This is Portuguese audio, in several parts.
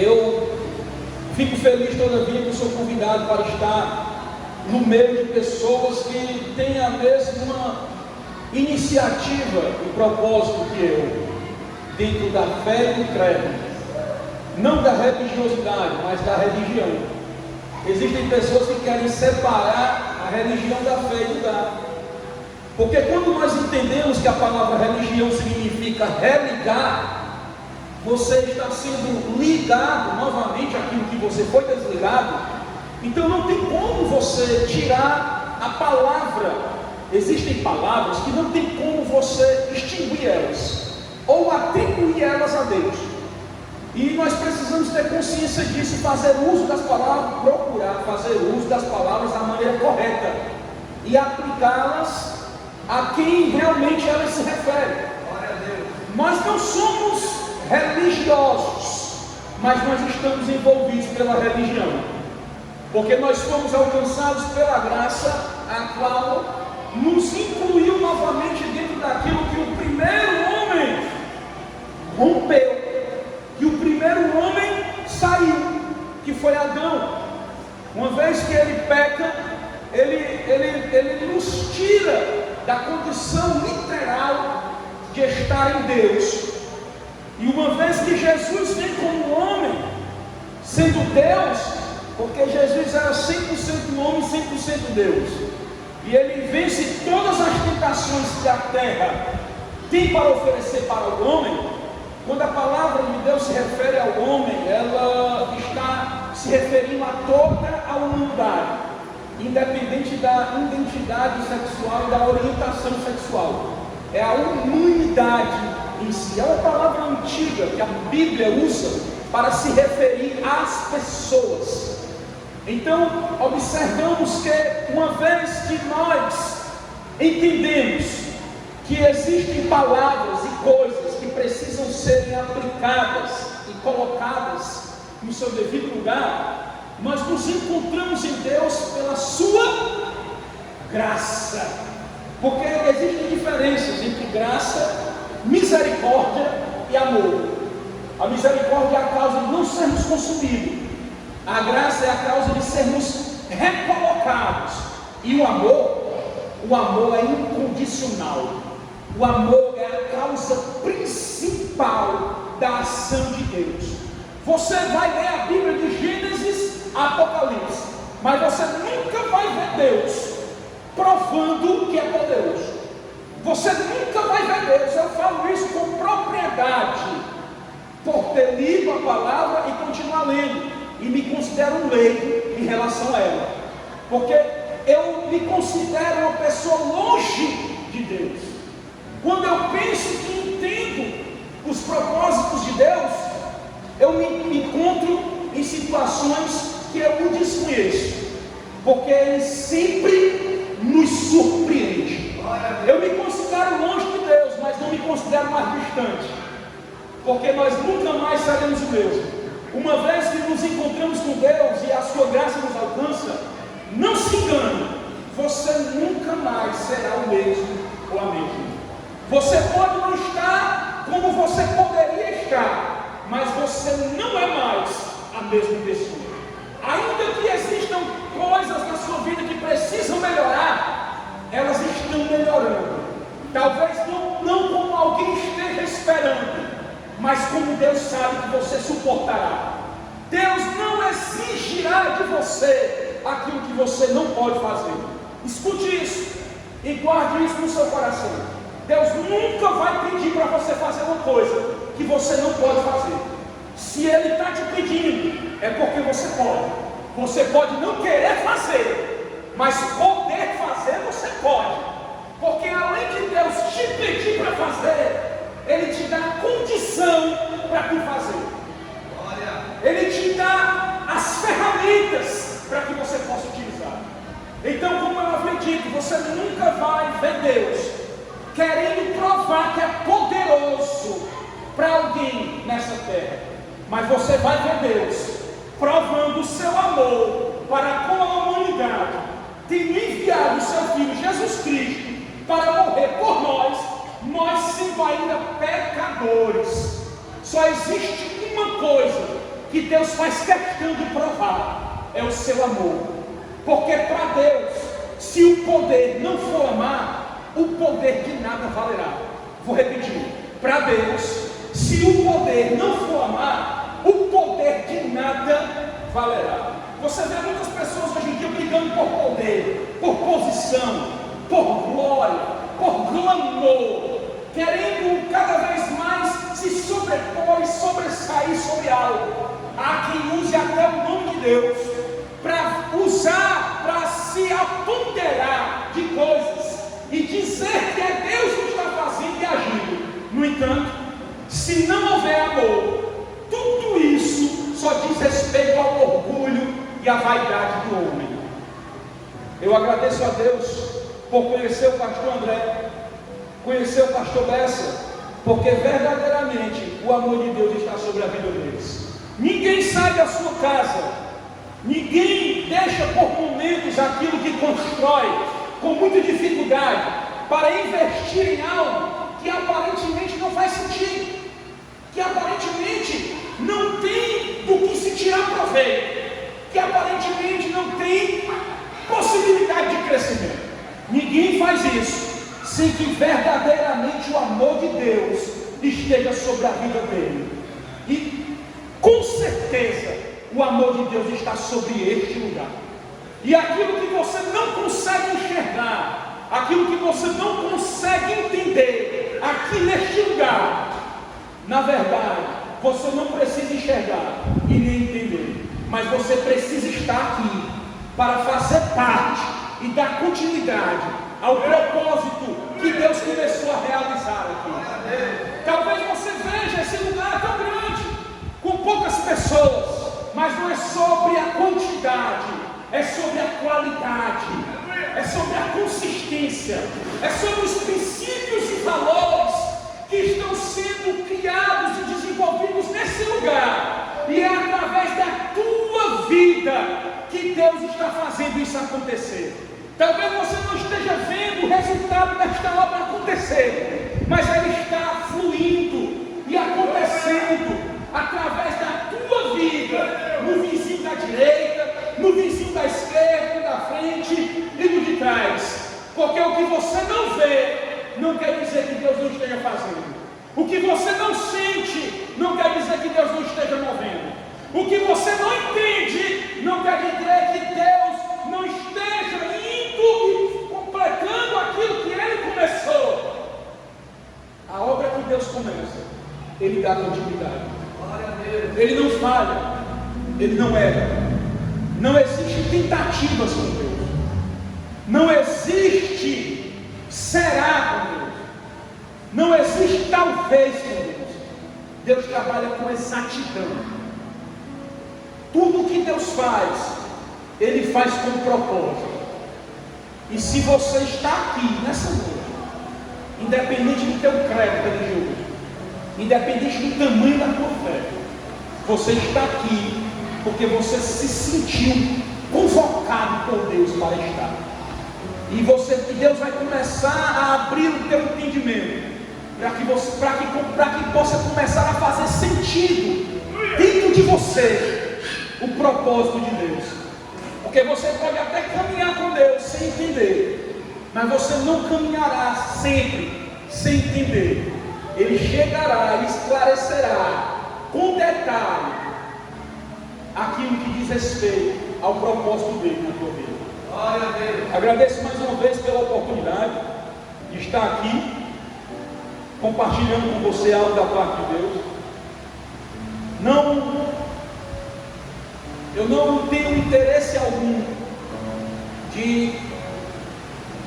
Eu fico feliz toda vez que eu sou convidado para estar no meio de pessoas que têm a mesma iniciativa e propósito que eu, dentro da fé e do credo, não da religiosidade, mas da religião. Existem pessoas que querem separar a religião da fé e do dar, porque quando nós entendemos que a palavra religião significa religar, você está sendo ligado novamente àquilo que você foi desligado. Então não tem como você tirar a palavra. Existem palavras que não tem como você extinguir elas ou atribuir elas a Deus, e nós precisamos ter consciência disso e fazer uso das palavras, procurar fazer uso das palavras da maneira correta e aplicá-las a quem realmente elas se referem. Nós não somos religiosos, mas nós estamos envolvidos pela religião, porque nós fomos alcançados pela graça, a qual nos incluiu novamente dentro daquilo que o primeiro homem rompeu, que o primeiro homem saiu, que foi Adão. Uma vez que ele peca, ele nos tira da condição literal de estar em Deus. E uma vez que Jesus vem como homem, sendo Deus, porque Jesus era 100% homem, 100% Deus, e ele vence todas as tentações que a terra tem para oferecer para o homem. Quando a palavra de Deus se refere ao homem, ela está se referindo a toda a humanidade, independente da identidade sexual e da orientação sexual. É a humanidade em si. É uma palavra antiga que a Bíblia usa para se referir às pessoas. Então, observamos que uma vez que nós entendemos que existem palavras e coisas que precisam serem aplicadas e colocadas no seu devido lugar, nós nos encontramos em Deus pela sua graça, porque existem diferenças entre graça, misericórdia e amor. A misericórdia é a causa de não sermos consumidos, a graça é a causa de sermos recolocados, e o amor é incondicional. O amor é a causa principal da ação de Deus. Você vai ler a Bíblia de Gênesis a Apocalipse, mas você nunca vai ver Deus provando que é poderoso. Você nunca vai ver Deus. Eu falo isso com propriedade, por ter lido a palavra e continuar lendo, e me considero um leigo em relação a ela, porque eu me considero uma pessoa longe de Deus. Quando eu penso que entendo os propósitos de Deus, eu me encontro em situações que eu não desconheço, porque Ele sempre nos surpreende. Eu me considero longe de Deus, mas não me considero mais distante, porque nós nunca mais seremos o mesmo. Uma vez que nos encontramos com Deus e a sua graça nos alcança, não se engane, você nunca mais será o mesmo ou a mesma. Você pode não estar como você poderia estar, mas você não é mais a mesma pessoa. Ainda que existam coisas na sua vida que precisam melhorar, elas estão melhorando. Talvez não como alguém esteja esperando, mas como Deus sabe que você suportará. Deus não exigirá de você aquilo que você não pode fazer. Escute isso e guarde isso no seu coração. Deus nunca vai pedir para você fazer uma coisa que você não pode fazer. Se Ele está te pedindo, é porque você pode. Você pode não querer fazer, mas poder fazer você pode. Porque além de Deus te pedir para fazer, Ele te dá a condição para tu fazer. Ele te dá as ferramentas para que você possa utilizar. Então, como eu havia dito, você nunca vai ver Deus querendo provar que é poderoso para alguém nessa terra, mas você vai ver Deus provando o seu amor para com a humanidade, tendo enviado o seu Filho Jesus Cristo para morrer por nós sendo ainda pecadores. Só existe uma coisa que Deus faz questão de provar é o seu amor. Porque para Deus, se o poder não for amar, o poder de nada valerá. Vou repetir. Para Deus, se o poder não for amar, o poder de nada valerá. Você vê muitas pessoas hoje em dia brigando por poder, por posição, por glória, por glamour, querendo cada vez mais se sobrepor e sobressair sobre algo. Há quem use até o nome de Deus para usar, para se aponderar de coisas e dizer que é Deus que está fazendo e agindo. No entanto, se não houver amor, tudo isso só diz respeito ao orgulho e à vaidade do homem. Eu agradeço a Deus por conhecer o pastor André, conhecer o pastor Bessa, porque verdadeiramente o amor de Deus está sobre a vida deles. Ninguém sai da sua casa, ninguém deixa por momentos aquilo que constrói com muita dificuldade para investir em algo que aparentemente não faz sentido, que aparentemente não tem do que se tirar proveito, que aparentemente não tem possibilidade de crescimento. Ninguém faz isso sem que verdadeiramente o amor de Deus esteja sobre a vida dele. E com certeza o amor de Deus está sobre este lugar. E aquilo que você não consegue enxergar, aquilo que você não consegue entender aqui neste lugar, na verdade, você não precisa enxergar e nem entender, mas você precisa estar aqui para fazer parte e dar continuidade ao propósito que Deus começou a realizar aqui. Talvez você veja esse lugar tão grande, com poucas pessoas, mas não é sobre a quantidade, é sobre a qualidade, é sobre a consistência, é sobre os princípios e valores que estão sendo criados e desenvolvidos nesse lugar, e é através da tua vida que Deus está fazendo isso acontecer. Talvez você não esteja vendo o resultado desta obra acontecer, mas ela está fluindo e acontecendo através da tua vida, no vizinho da direita, no vizinho da esquerda, da frente e no de trás. Porque o que você não vê não quer dizer que Deus não esteja fazendo. O que você não sente não quer dizer que Deus não esteja movendo. O que você não entende não quer dizer que Deus não esteja indo e completando aquilo que Ele começou. A obra que Deus começa, Ele dá continuidade. Ele não falha, Ele não erra. Não existe tentativas com Deus. Não existe será com Deus. Não existe talvez com Deus. Deus trabalha com exatidão. Tudo que Deus faz, Ele faz com propósito. E se você está aqui nessa noite, independente do teu credo religioso, independente do tamanho da tua fé, você está aqui porque você se sentiu convocado por Deus para estar. E Deus vai começar a abrir o teu entendimento para que possa começar a fazer sentido dentro de você o propósito de Deus. Porque você pode até caminhar com Deus sem entender, mas você não caminhará sempre sem entender. Ele chegará e esclarecerá com detalhe aquilo que diz respeito ao propósito dele na tua vida. Glória a Deus. Agradeço mais uma vez pela oportunidade de estar aqui compartilhando com você algo da parte de Deus. Eu não tenho interesse algum de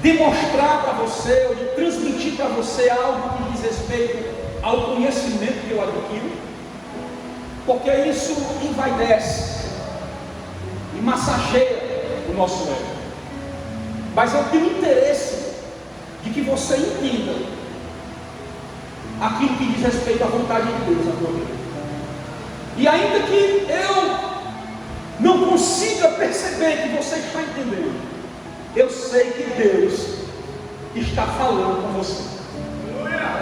demonstrar para você ou de transmitir para você algo que diz respeito ao conhecimento que eu adquiro, porque isso envaidece e massageia o nosso ego. Mas eu tenho interesse de que você entenda aquilo que diz respeito à vontade de Deus na tua vida. E ainda que eu não consiga perceber que você está entendendo, eu sei que Deus está falando com você,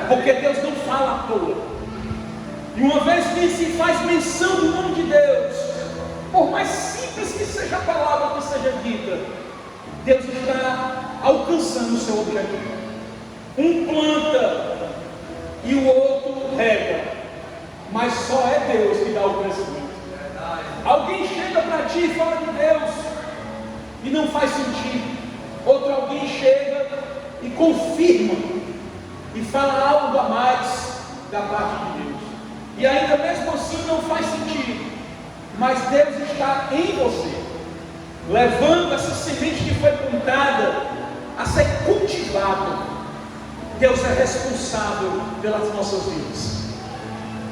porque Deus não fala à toa. E uma vez que se faz menção do nome de Deus, e o outro rega, mas só é Deus que dá o crescimento. Alguém chega para ti e fala de Deus e não faz sentido. Outro alguém chega e confirma e fala algo a mais da parte de Deus, e ainda mesmo assim não faz sentido, mas Deus está em você, levando essa semente que foi plantada a ser cultivada. Deus é responsável pelas nossas vidas.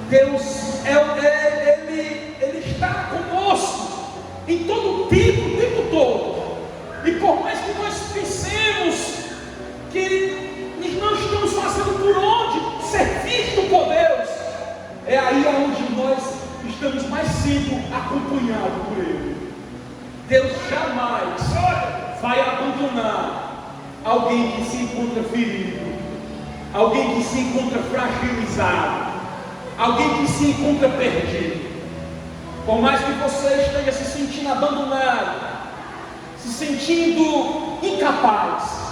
Deus Ele está conosco em todo o tempo todo. E por mais que nós pensemos que não estamos fazendo por onde ser visto por Deus, é aí onde nós estamos mais sendo acompanhados por Ele. Deus jamais vai abandonar alguém que se encontra ferido, alguém que se encontra fragilizado, alguém que se encontra perdido. Por mais que você esteja se sentindo abandonado, se sentindo incapaz,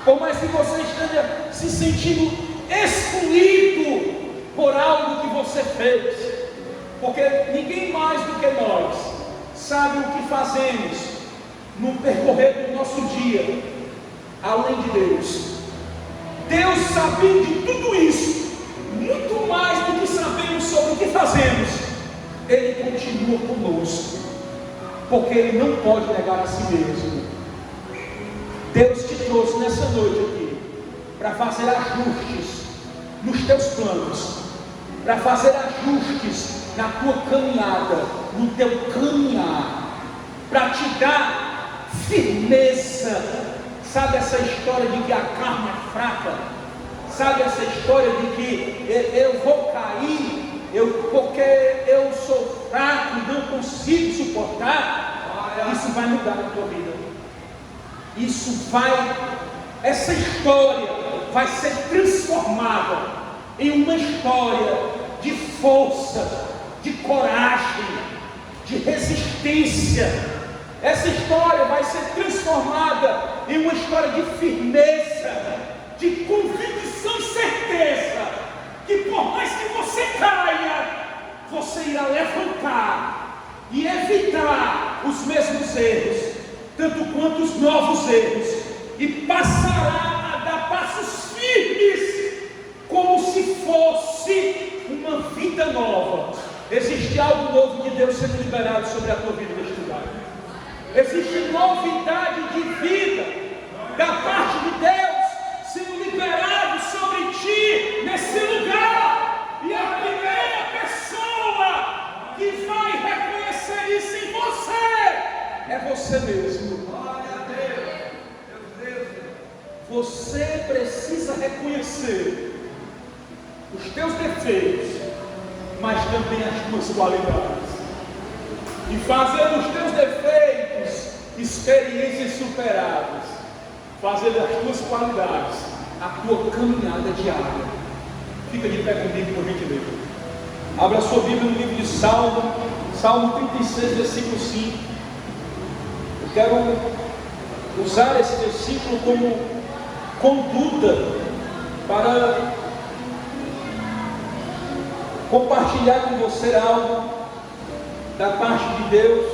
por mais que você esteja se sentindo excluído por algo que você fez, porque ninguém mais do que nós sabe o que fazemos no percorrer do nosso dia, além de Deus. Deus, sabendo de tudo isso, muito mais do que sabemos sobre o que fazemos, Ele continua conosco, porque Ele não pode negar a si mesmo. Deus te trouxe nessa noite aqui para fazer ajustes nos teus planos, para fazer ajustes na tua caminhada, no teu caminhar, para te dar firmeza. Sabe essa história de que a carne é fraca? Sabe essa história de que eu vou cair, porque eu sou fraco e não consigo suportar? Isso vai mudar na tua vida. Essa história vai ser transformada em uma história de força, de coragem, de resistência. Essa história vai ser transformada em uma história de firmeza, de convicção e certeza que por mais que você caia, você irá levantar e evitar os mesmos erros, tanto quanto os novos erros, e passará a dar passos firmes, como se fosse uma vida nova. Existe algo novo de Deus sendo liberado sobre a tua vida neste lugar. Existe novidade de vida da parte de Deus sendo liberado sobre ti nesse lugar. E a primeira pessoa que vai reconhecer isso em você é você mesmo. Glória a Deus. Você precisa reconhecer os teus defeitos, mas também as tuas qualidades, e fazer dos teus defeitos experiências superadas, fazer das tuas qualidades a tua caminhada diária. Fica de pé comigo, por gentileza. Abra a sua Bíblia no livro de Salmo 36, versículo 5. Eu quero usar esse versículo como conduta para compartilhar com você algo da parte de Deus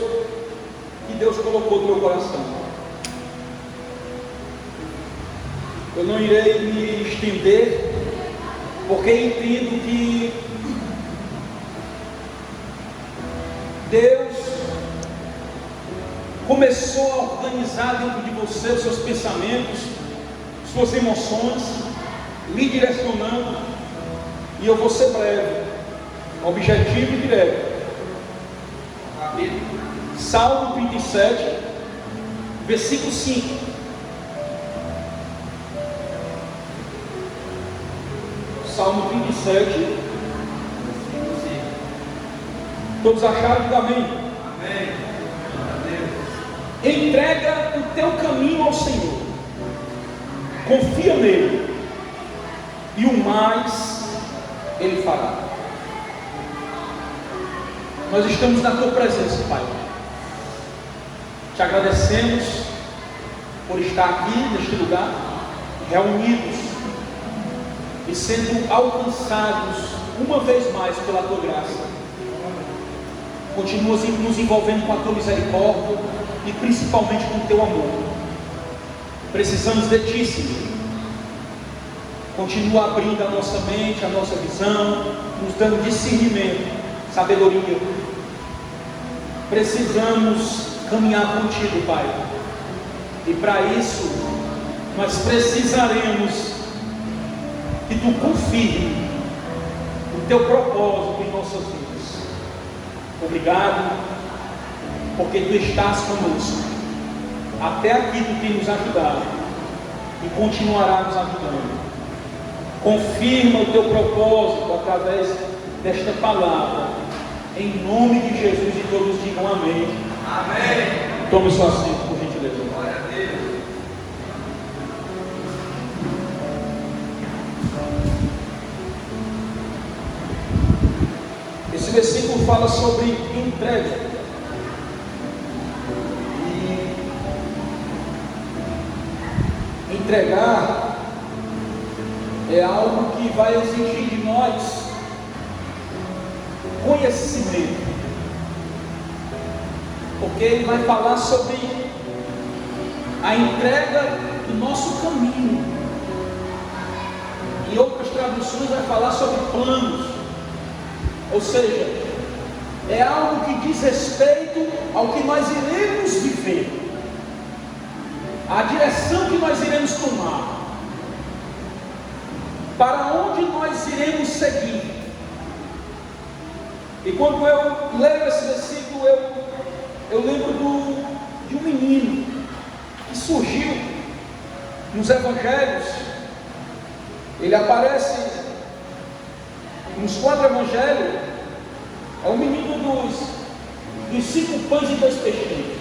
que Deus colocou no meu coração. Eu não irei me estender, porque entendo que Deus começou a organizar dentro de você os seus pensamentos, suas emoções, lhe direcionando, e eu vou ser breve, objetivo e direto. Salmo 37, versículo 5. Salmo 37, versículo 5. Todos acharam? Diga amém. Amém. Entrega o teu caminho ao Senhor, confia nele, e o mais Ele fará. Nós estamos na tua presença, Pai. Te agradecemos por estar aqui neste lugar, reunidos e sendo alcançados uma vez mais pela tua graça. Continua nos envolvendo com a tua misericórdia e principalmente com o teu amor. Precisamos de ti, Senhor. Continua abrindo a nossa mente, a nossa visão, nos dando discernimento, sabedoria. Precisamos caminhar contigo, Pai. E para isso, nós precisaremos que tu confirme o teu propósito em nossas vidas. Obrigado, porque tu estás conosco. Até aqui tu tem nos ajudado e continuará nos ajudando. Confirma o teu propósito através desta palavra. Em nome de Jesus, e todos digam amém. Amém. Tome sua assento, por gentileza. Glória a Deus. Esse versículo fala sobre entrega. E entregar é algo que vai exigir de nós conhecimento, porque ele vai falar sobre a entrega do nosso caminho. Em outras traduções vai falar sobre planos, ou seja, é algo que diz respeito ao que nós iremos viver, a direção que nós iremos tomar, para onde nós iremos seguir. E quando eu leio esse versículo, eu lembro de um menino que surgiu nos evangelhos. Ele aparece nos 4 evangelhos. É o menino dos 5 pães e 2 peixinhos.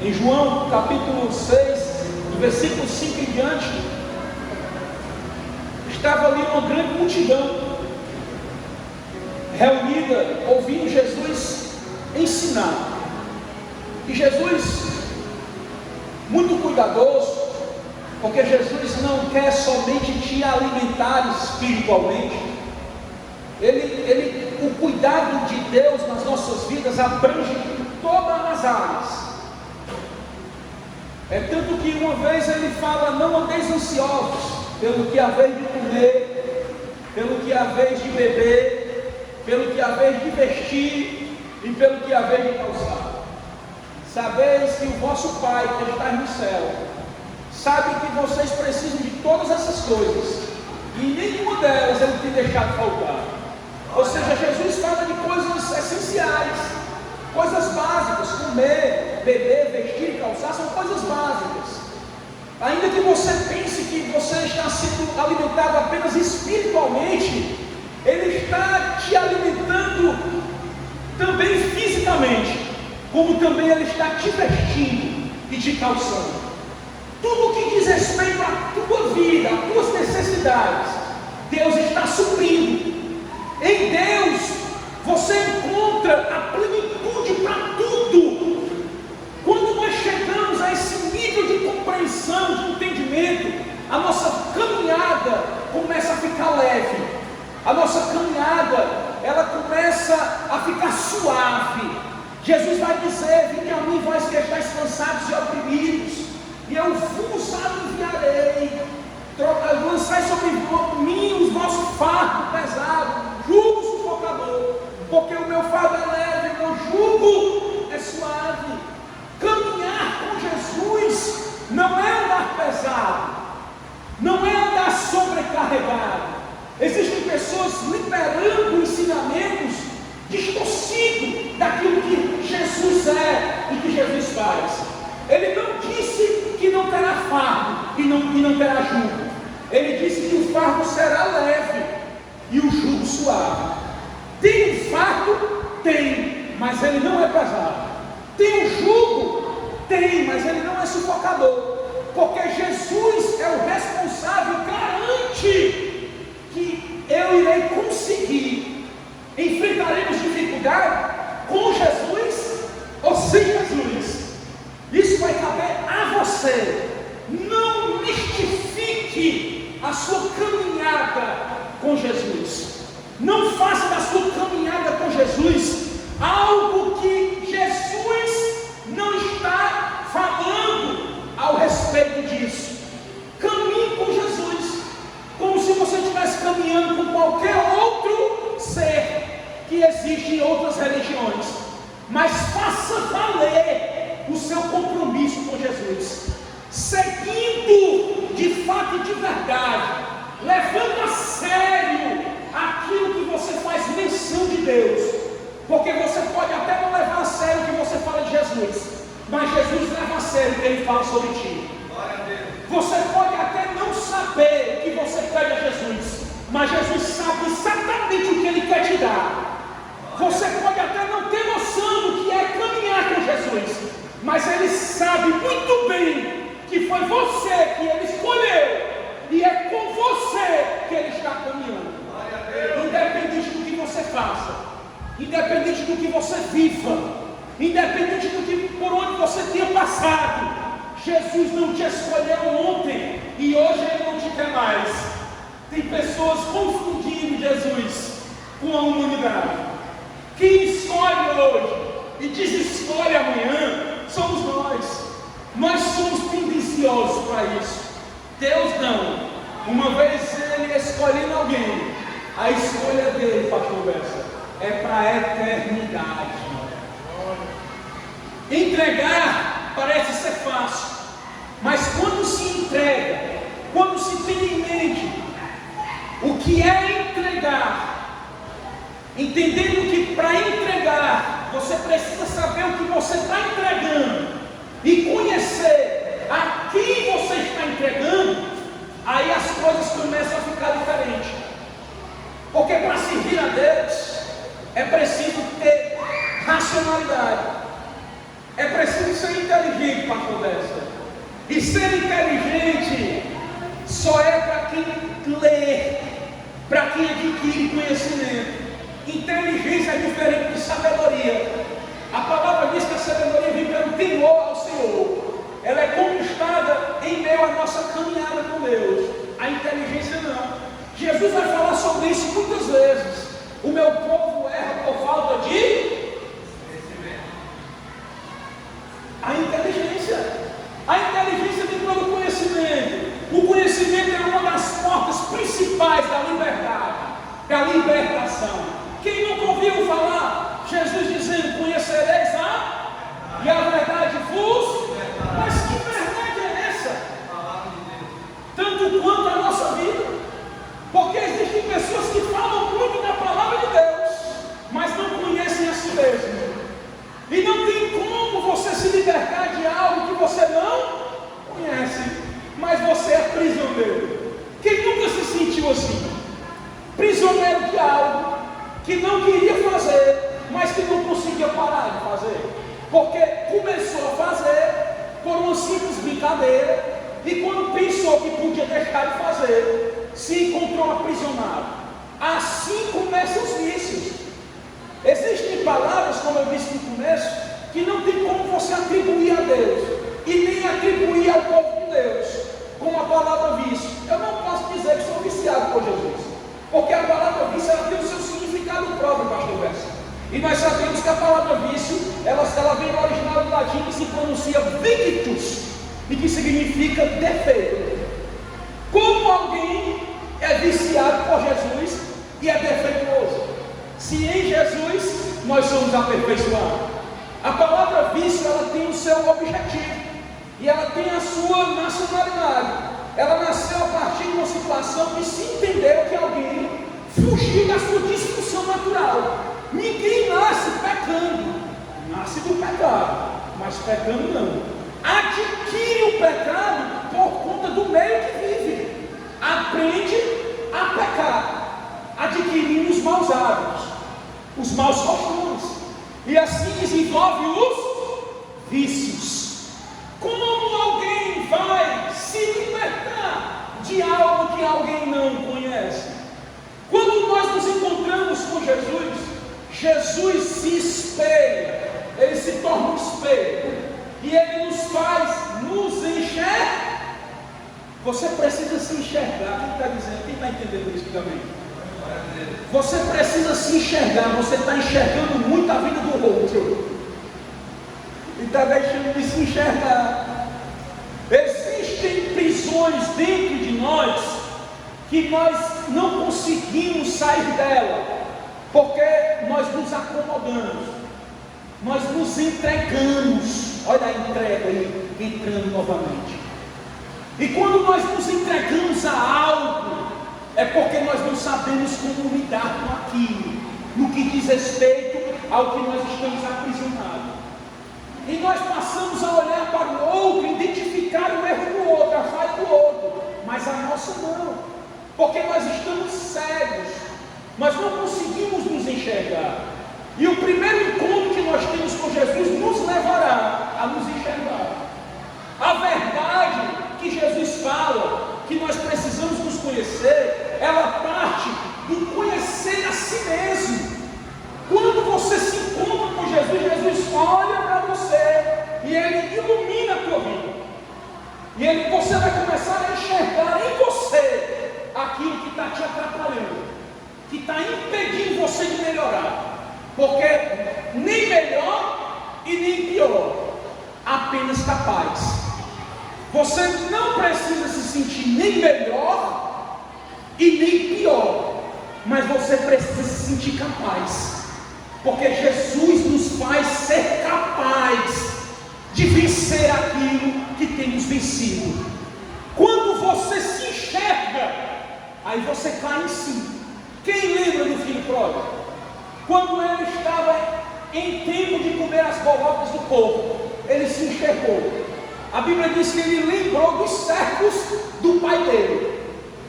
Em João capítulo 6, do versículo 5 em diante, estava ali uma grande multidão reunida, ouvindo Jesus ensinar. E Jesus, muito cuidadoso, porque Jesus não quer somente te alimentar espiritualmente. O cuidado de Deus nas nossas vidas abrange todas as áreas. É tanto que uma vez ele fala: não andeis ansiosos pelo que haveis de comer, pelo que haveis de beber, pelo que haveis de vestir e pelo que haveis de calçar. Sabeis que o vosso Pai que está no céu sabe que vocês precisam de todas essas coisas, e nenhuma delas ele tem deixado faltar. Ou seja, Jesus fala de coisas essenciais, coisas básicas. Comer, beber, vestir e calçar são coisas básicas. Ainda que você pense que você está sendo alimentado apenas espiritualmente, ele está te alimentando também fisicamente, como também ele está te vestindo e te calçando. Tudo o que diz respeito à tua vida, às tuas necessidades, Deus está suprindo. Em Deus você encontra a plenitude para tudo. Quando nós chegamos a esse nível de compreensão, de entendimento, a nossa caminhada começa a ficar leve. A nossa caminhada, ela começa a ficar suave. Jesus vai dizer: vinde a mim, vós que estáis cansados e oprimidos, e eu vos aliviarei. Lançai sobre mim os vossos fardos pesados, jugo sufocador, porque o meu fardo é leve, o meu jugo é suave. Caminhar com Jesus não é andar pesado, não é andar sobrecarregado. Existem pessoas liberando ensinamentos distorcidos daquilo que Jesus é e que Jesus faz. Ele não disse que não terá fardo e não terá jugo. Ele disse que o fardo será leve e o jugo suave. Tem um fardo? Tem, mas ele não é pesado. Tem um jugo? Tem, mas ele não é sufocador. Porque Jesus é o responsável, garante que eu irei conseguir. Enfrentaremos dificuldade com Jesus ou sem Jesus. Isso vai caber a você. Não mistifique a sua caminhada com Jesus. Não faça da sua caminhada com Jesus algo que Jesus não está falando ao respeito disso. Caminhe com Jesus, como se você estivesse caminhando com qualquer outro ser que existe em outras religiões. Mas faça valer o seu compromisso com Jesus, seguindo de fato e de verdade, levando a sério aquilo que você faz menção de Deus. Porque você pode até não levar a sério o que você fala de Jesus, mas Jesus leva a sério o que Ele fala sobre ti. Você pode até não saber o que você pede a Jesus, mas Jesus sabe exatamente o que Ele quer te dar. Você pode até não ter noção do que é caminhar com Jesus, mas Ele sabe muito bem que foi você que Ele escolheu, e é com você que Ele está caminhando. Independente do que você faça, independente do que você viva, independente do que por onde você tenha passado, Jesus não te escolheu ontem e hoje Ele não te quer mais. Tem pessoas confundindo Jesus com a humanidade. Quem escolhe hoje e desescolhe amanhã somos nós. Nós somos tendenciosos para isso. Deus não. Uma vez Ele escolhendo alguém, a escolha dele, pastor Bessa, é para a eternidade. Entregar parece ser fácil, mas quando se entrega, quando se tem em mente o que é entregar, entendendo que para entregar você precisa saber o que você está entregando e conhecer a quem você está entregando, aí as coisas começam a ficar diferentes. Porque para servir a Deus é preciso ter racionalidade, é preciso ser inteligente para conversa. E ser inteligente só é para quem lê, para quem adquire conhecimento. Inteligência é diferente de sabedoria. A palavra diz que a sabedoria vem pelo temor ao Senhor. Ela é conquistada em meio à nossa caminhada com Deus. A inteligência não. Jesus vai falar sobre isso muitas vezes. O meu povo erra por falta de conhecimento. A inteligência vem pelo conhecimento. O conhecimento é uma das portas principais da liberdade, da libertação. Quem nunca ouviu falar Jesus dizendo: conhecereis e a verdade vos? Mas que verdade é essa? Tanto quanto a nossa vida. Porque existem pessoas que falam muito da palavra de Deus, mas não conhecem a si mesmo. E não tem como você se libertar de algo que você não conhece, mas você é prisioneiro. Quem nunca se sentiu assim? Prisioneiro de algo que não queria fazer, mas que não conseguia parar de fazer, porque começou a fazer por uma simples brincadeira, e quando pensou que podia deixar de fazer, se encontrou aprisionado. Assim começam os vícios. Existem palavras, como eu disse no começo, que não tem como você atribuir a Deus e nem atribuir ao povo de Deus, como a palavra vício. Eu não posso dizer que sou viciado por Jesus, porque a palavra vício ela tem o seu significado próprio, pastor Bessa. E nós sabemos que a palavra vício ela vem do original do latim, que se pronuncia victus, e que significa defeito. Como alguém é viciado por Jesus e é defeituoso? Se em Jesus nós somos aperfeiçoados. A palavra vício ela tem o seu objetivo e ela tem a sua nacionalidade. Ela nasceu a partir de uma situação que se entendeu que alguém fugiu da sua disfunção natural. Ninguém nasce pecando, nasce do pecado, mas pecando não. Adquire o pecado por conta do meio que vive. Aprende a pecar, adquirindo os maus hábitos, os maus costumes, e assim desenvolve os vícios. Como alguém vai se libertar de algo que alguém não conhece? Quando nós nos encontramos com Jesus, Jesus se espelha, Ele se torna um espelho, e Ele nos faz nos enxergar. Você precisa se enxergar. Quem está dizendo? Quem está entendendo isso também? Você precisa se enxergar. Você está enxergando muito a vida do outro e está deixando de se enxergar. Existem prisões dentro de nós que nós não conseguimos sair dela, porque nós nos acomodamos, nós nos entregamos. Olha a entrega aí, entrando novamente. E quando nós nos entregamos a algo, é porque nós não sabemos como lidar com aquilo, no que diz respeito ao que nós estamos aprisionados. E nós passamos a olhar para o outro, identificar o erro do outro, a falha do outro, mas a nossa não, porque nós estamos cegos, nós não conseguimos nos enxergar. E o primeiro encontro que nós temos com Jesus nos levará a nos enxergar. A verdade que Jesus fala, que nós precisamos nos conhecer, ela parte do conhecer a si mesmo. Quando você se encontra com Jesus, Jesus olha para você e Ele ilumina a tua vida. E você vai começar a enxergar em você aquilo que está te atrapalhando, que está impedindo você de melhorar. Porque nem melhor e nem pior, apenas capaz. Você não precisa se sentir nem melhor e nem pior, mas você precisa se sentir capaz, porque Jesus nos faz ser capaz de vencer aquilo que temos vencido. Quando você se enxerga, aí você cai em si. Quem lembra do filho pródigo? Quando ele estava em tempo de comer as bolachas do povo, ele se enxergou. A Bíblia diz que ele lembrou dos servos do pai dele,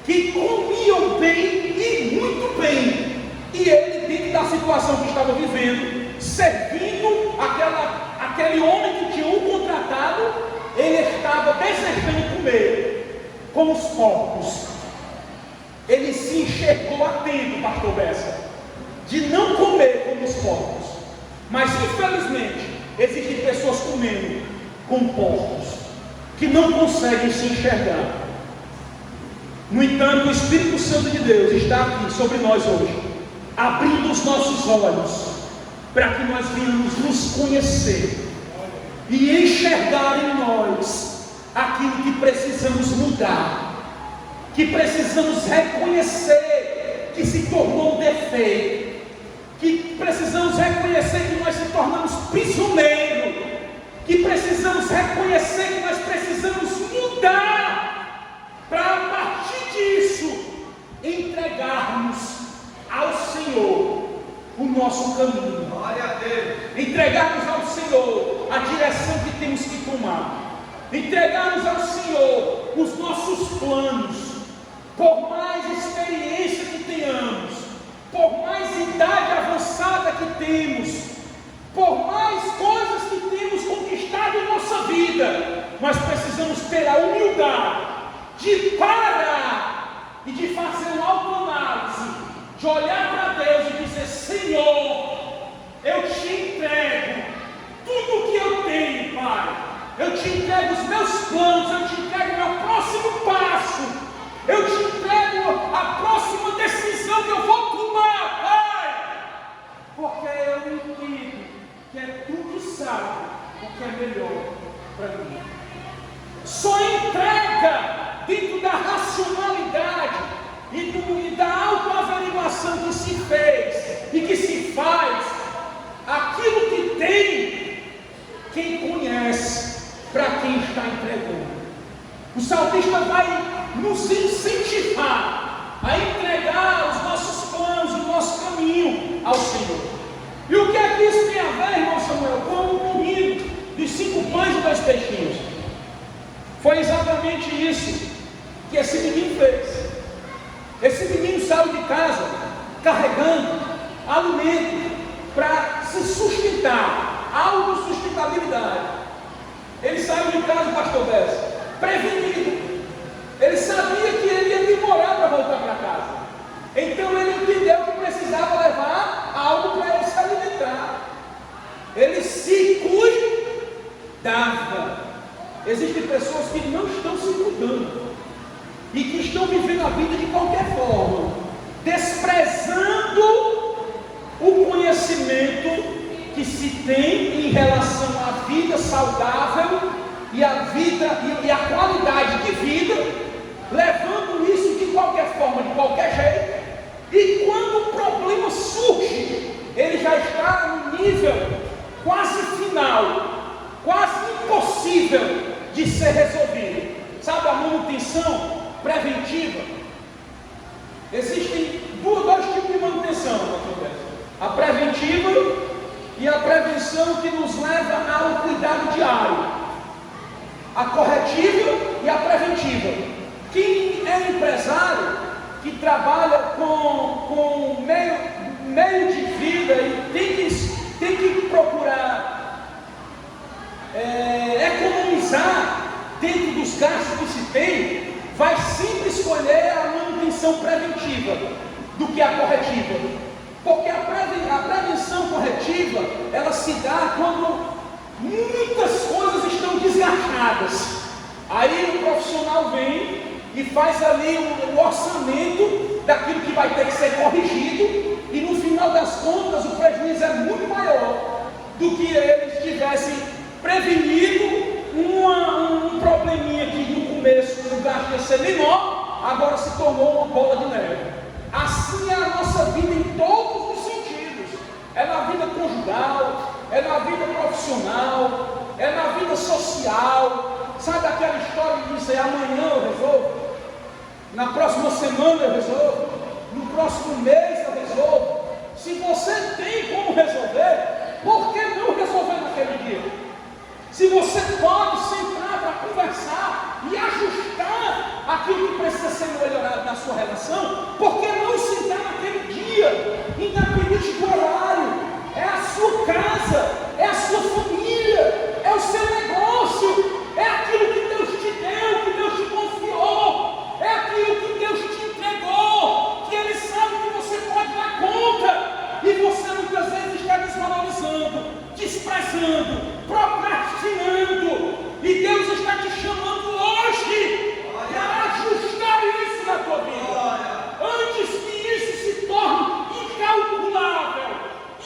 que comiam bem e muito bem. E ele, dentro da situação que estava vivendo, servindo aquele homem que tinha o contratado, ele estava desejando comer como os porcos. Ele se enxergou atento, pastor Bessa, de não comer como os porcos. Mas infelizmente existem pessoas comendo como porcos, que não conseguem se enxergar. No entanto, o Espírito Santo de Deus está aqui sobre nós hoje, abrindo os nossos olhos, para que nós venhamos nos conhecer e enxergar em nós aquilo que precisamos mudar, que precisamos reconhecer que se tornou um defeito, que precisamos reconhecer que nós se tornamos prisioneiros, que precisamos reconhecer que nós precisamos mudar, para a partir disso entregarmos ao Senhor o nosso caminho. Glória a Deus. Entregarmos ao Senhor a direção que temos que tomar, entregarmos ao Senhor os nossos planos. Por mais experiência que tenhamos, por mais idade avançada que temos, por mais coisas que temos conquistado em nossa vida, nós precisamos ter a humildade de parar e de fazer uma autoanálise, de olhar para Deus e dizer: Senhor, eu te entrego tudo o que eu tenho, Pai. Eu te entrego os meus planos, eu te entrego o meu próximo passo, eu te entrego a próxima decisão que eu vou tomar, Pai, porque eu entendo que é tu que sabe o que é melhor para mim. Só entrega dentro da racionalidade e da autoaveriguação que se fez e que se faz aquilo que tem quem conhece para quem está entregando. O salmista vai nos incentivar a entregar os nossos planos, o nosso caminho ao Senhor. E o que é que isso tem a ver, irmão Samuel, com o menino dos 5 pães e 2 peixinhos? Foi exatamente isso que esse menino fez. Esse menino saiu de casa carregando alimento para se sustentar, autossustentabilidade. Ele saiu de casa, pastor Bessa, prevenido. Ele sabia que ele ia demorar para voltar para casa. Então ele entendeu que precisava levar algo para ele se alimentar. Ele se cuidava. Existem pessoas que não estão se cuidando e que estão vivendo a vida de qualquer forma. desprezando o conhecimento que se tem em relação à vida saudável e a vida e a qualidade de vida, levando isso de qualquer forma, de qualquer jeito. E quando o problema surge, ele já está no nível quase final, quase impossível de ser resolvido. Sabe a manutenção preventiva? Existem dois tipos de manutenção que acontece: a preventiva e a prevenção, que nos leva ao cuidado diário. A corretiva e a preventiva. Quem é empresário, que trabalha com meio de vida e tem que procurar economizar dentro dos gastos que se tem, vai sempre escolher a manutenção preventiva do que a corretiva. Porque a prevenção corretiva, ela se dá quando muitas coisas estão desgastadas. Aí o profissional vem e faz ali o orçamento daquilo que vai ter que ser corrigido, e no final das contas o prejuízo é muito maior do que eles tivessem prevenido um probleminha que no começo o gasto ia ser menor, agora se tornou uma bola de neve. Assim é a nossa vida em todos os sentidos. É na vida conjugal, é na vida profissional, é na vida social. Sabe aquela história que diz aí, amanhã eu resolvo, na próxima semana eu resolvo, no próximo mês eu resolvo. Se você tem como resolver, por que não resolver naquele dia? Se você pode sentar para conversar e ajustar aquilo que precisa ser melhorado na sua relação, por que não sentar naquele dia, independente do horário? É a sua casa, é a sua família, é o seu negócio, é aquilo que Deus te deu, que Deus te confiou, é aquilo que Deus te entregou, que Ele sabe que você pode dar conta, e você muitas vezes está desvalorizando, desprezando, procrastinando, e Deus está te chamando hoje para ajustar isso na tua vida, antes que isso se torne incalculável,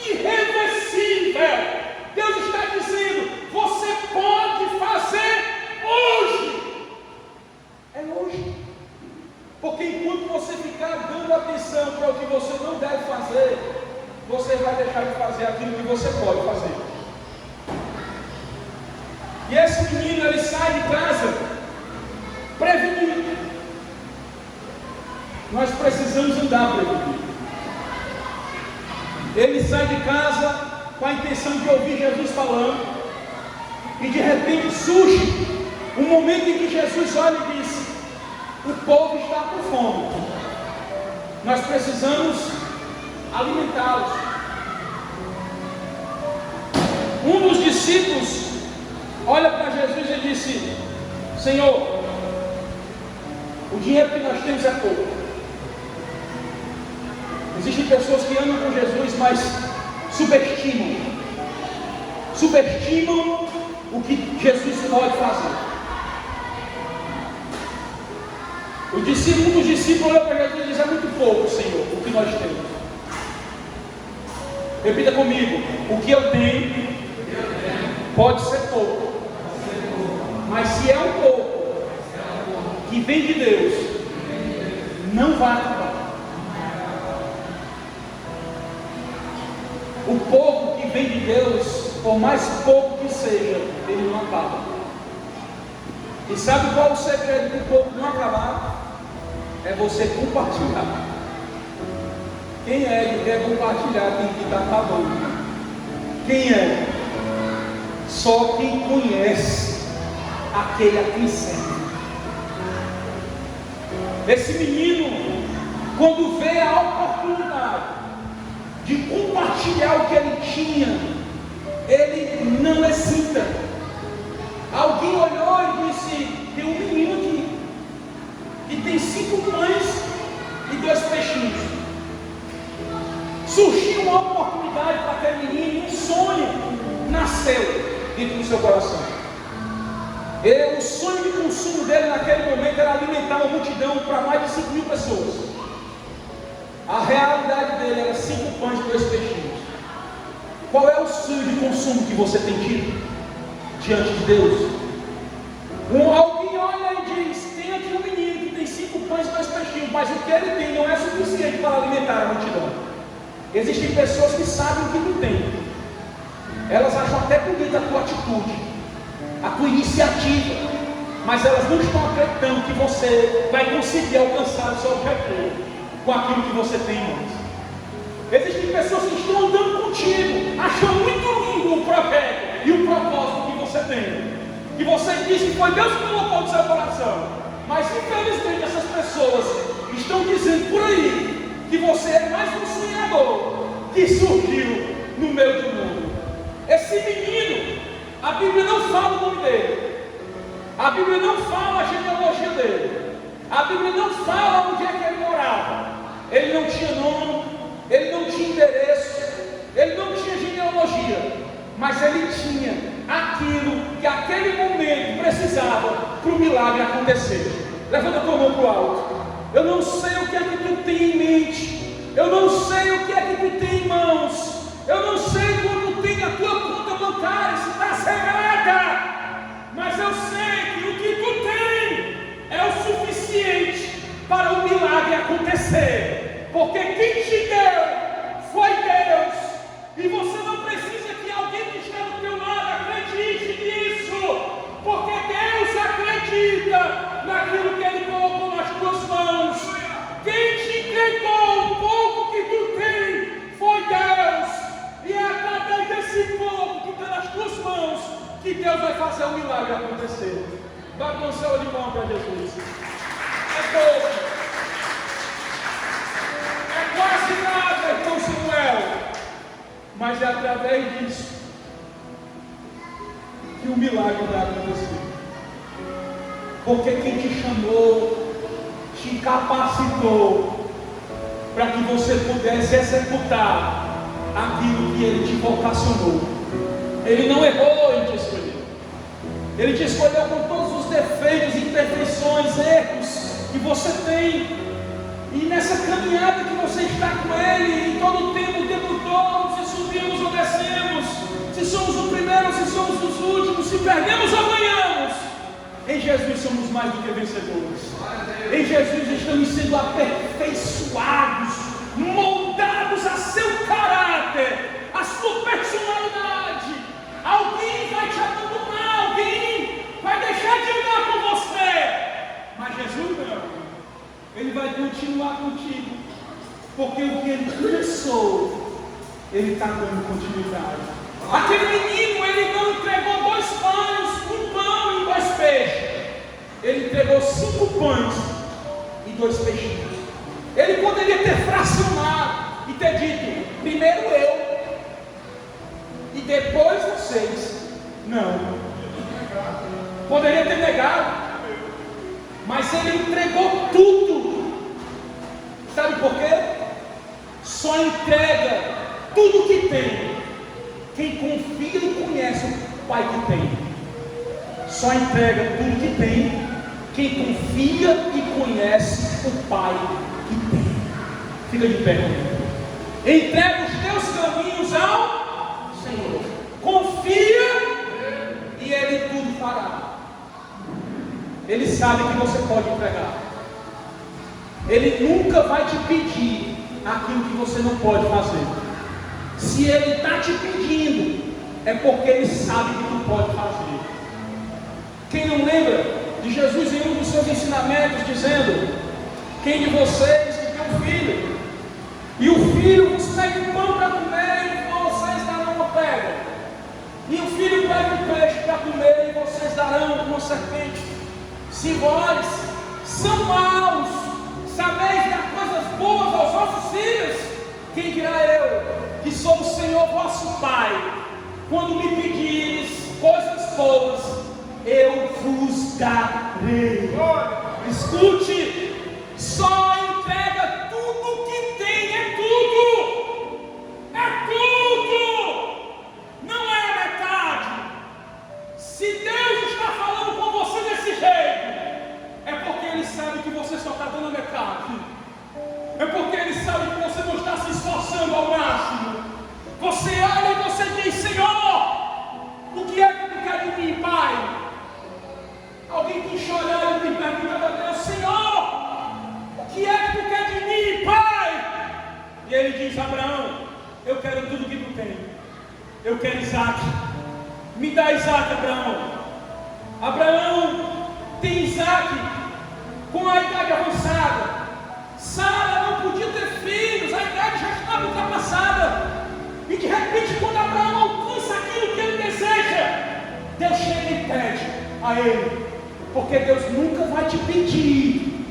irreversível. Deus está dizendo: você pode fazer hoje. É hoje. Porque enquanto você ficar dando atenção para o que você não deve fazer, você vai deixar de fazer aquilo que você pode fazer. E esse menino, ele sai de casa prevenido. Nós precisamos andar prevenido. Ele sai de casa com a intenção de ouvir Jesus falando, e de repente surge um momento em que Jesus olha e diz: o povo está com fome, nós precisamos alimentá-los. Um dos discípulos olha para Jesus e disse: Senhor, o dinheiro que nós temos é pouco. Existem pessoas que andam com Jesus, mas subestimam o que Jesus pode fazer. Um dos discípulos olha para Jesus e diz: é muito pouco, Senhor, o que nós temos. Repita comigo: o que eu tenho pode ser pouco, mas se é um pouco que vem de Deus, não vai acabar. O pouco que vem de Deus, por mais pouco que seja, ele não acaba. E sabe qual é o segredo do pouco não acabar? É você compartilhar. Quem é que quer compartilhar aquilo que está acabando? Quem é? Só quem conhece aquele a quem serve. Esse menino, quando vê a oportunidade de compartilhar o que ele tinha, ele não hesita. Alguém olhou e disse: tem um menino aqui que tem 5 pães e 2 peixinhos. Surgiu uma oportunidade para aquele menino, um sonho nasceu dentro do seu coração. O sonho de consumo dele naquele momento era alimentar uma multidão para mais de 5.000 pessoas. A realidade dele era 5 pães e 2 peixinhos. Qual é o sonho de consumo que você tem tido diante de Deus? Alguém olha e diz: tem aqui um menino que tem 5 pães e 2 peixinhos, mas o que ele tem não é suficiente para alimentar a multidão. Existem pessoas que sabem o que tu tem. Elas acham até bonita a tua atitude, a tua iniciativa, mas elas não estão acreditando que você vai conseguir alcançar o seu objetivo com aquilo que você tem em mãos. Existem pessoas que estão andando contigo, achando muito lindo o projeto e o propósito que você tem, que você disse que foi Deus que colocou no seu coração, mas infelizmente essas pessoas estão dizendo por aí que você é mais um sonhador que surgiu no meio do mundo. Esse menino, a Bíblia não fala o nome dele, a Bíblia não fala a genealogia dele, a Bíblia não fala onde é que ele morava. Ele não tinha nome, ele não tinha endereço, ele não tinha genealogia, mas ele tinha aquilo que aquele momento precisava para o milagre acontecer. Levanta a tua mão para o alto. Eu não sei o que é que tu tem em mente, eu não sei o que é que tu tem em mãos, eu não sei quando tem a tua conta bancária, se está cerrada, mas eu sei que o que tu tem é o suficiente para o milagre acontecer, porque quem te deu foi Deus, e você não precisa que alguém que está do teu lado acredite nisso, porque Deus acredita naquilo que Ele colocou nas tuas mãos. Quem te entregou o pouco que tu tem foi Deus, e é através desse pouco que está nas tuas mãos que Deus vai fazer o milagre acontecer. Dá uma salva de mão para Jesus. É pouco, é quase nada, irmão Samuel, mas é através disso que o milagre vai acontecer. Porque quem te chamou, te capacitou para que você pudesse executar aquilo que Ele te vocacionou. Ele não errou em te escolher. Ele te escolheu com todos os defeitos, imperfeições, erros que você tem. E nessa caminhada que você está com Ele, em todo o tempo todo, se subimos ou descemos, se somos o primeiro, se somos os últimos, se perdemos ou ganhamos, em Jesus somos mais do que vencedores. Em Jesus estamos sendo aperfeiçoados, moldados a seu caráter, a sua personalidade. Alguém vai te abandonar, alguém vai deixar de andar com você, mas Jesus não. Ele vai continuar contigo, porque o que Ele começou, Ele está dando continuidade. Aquele menino, ele não entregou 2 pães, 1 pão e 2 peixes. Ele entregou 5 pães e 2 peixinhos. Ele poderia ter fracionado e ter dito: primeiro eu e depois vocês. Não. Poderia ter negado, mas ele entregou tudo. Sabe por quê? Só entrega tudo que tem quem confia e conhece o Pai que tem. Só entrega tudo que tem quem confia e conhece o Pai que tem. Fica de pé comigo. Entrega os teus caminhos ao Senhor. Confia e Ele tudo fará. Ele sabe que você pode entregar. Ele nunca vai te pedir aquilo que você não pode fazer. Se Ele está te pedindo, é porque Ele sabe que tu pode fazer. Quem não lembra de Jesus em um dos seus ensinamentos, dizendo: quem de vocês que tem um filho, e o filho vos pede um pão para comer, e vocês darão uma pedra, e o filho pede um peixe para comer, e vocês darão uma serpente? Se vós são maus, sabeis dar coisas boas aos vossos filhos, quem dirá eu, que sou o Senhor vosso Pai, quando me pedires coisas boas, eu vos darei. Escute, só entrega tudo que tem, é tudo, não é a metade. Se Deus está falando com você desse jeito, é porque Ele sabe que você só está dando a metade, é porque Ele sabe que Me dá Isaac, Abraão. Abraão tem Isaac com a idade avançada. Sara não podia ter filhos, a idade já estava ultrapassada. E de repente, quando Abraão alcança aquilo que ele deseja, Deus chega e pede a ele. Porque Deus nunca vai te pedir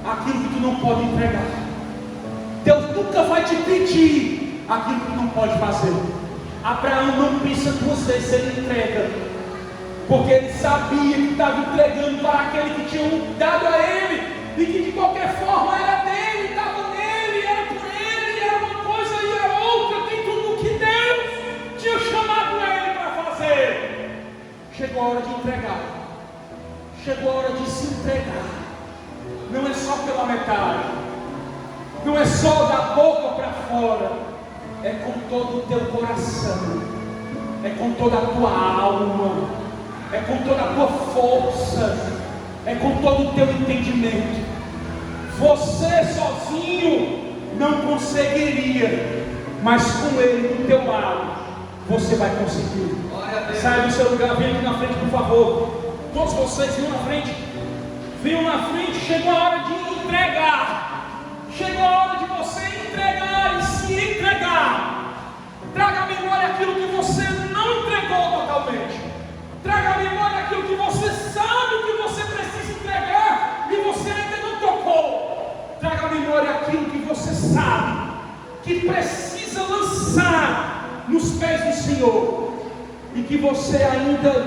aquilo que tu não pode entregar. Deus nunca vai te pedir aquilo que tu não pode fazer. Abraão não pensa duas vezes se ele entrega, porque ele sabia que estava entregando para aquele que tinha dado a ele, e que de qualquer forma era dele, estava nele, era por ele, era uma coisa e era outra, dentro do que Deus tinha chamado ele para fazer. Chegou a hora de entregar, chegou a hora de se entregar. Não é só pela metade, não é só da boca para fora, é com todo o teu coração, é com toda a tua alma, é com toda a tua força, é com todo o teu entendimento. Você sozinho não conseguiria, mas com Ele do teu lado, você vai conseguir. Sai do seu lugar, vem aqui na frente, por favor. Todos vocês, venham na frente. Venham na frente, chegou a hora de entregar. Chegou a hora de você entregar e se entregar. Traga à memória aquilo que você não entregou totalmente. Traga à memória aquilo que você sabe que você precisa entregar e você ainda não tocou. Traga à memória aquilo que você sabe que precisa lançar nos pés do Senhor e que você ainda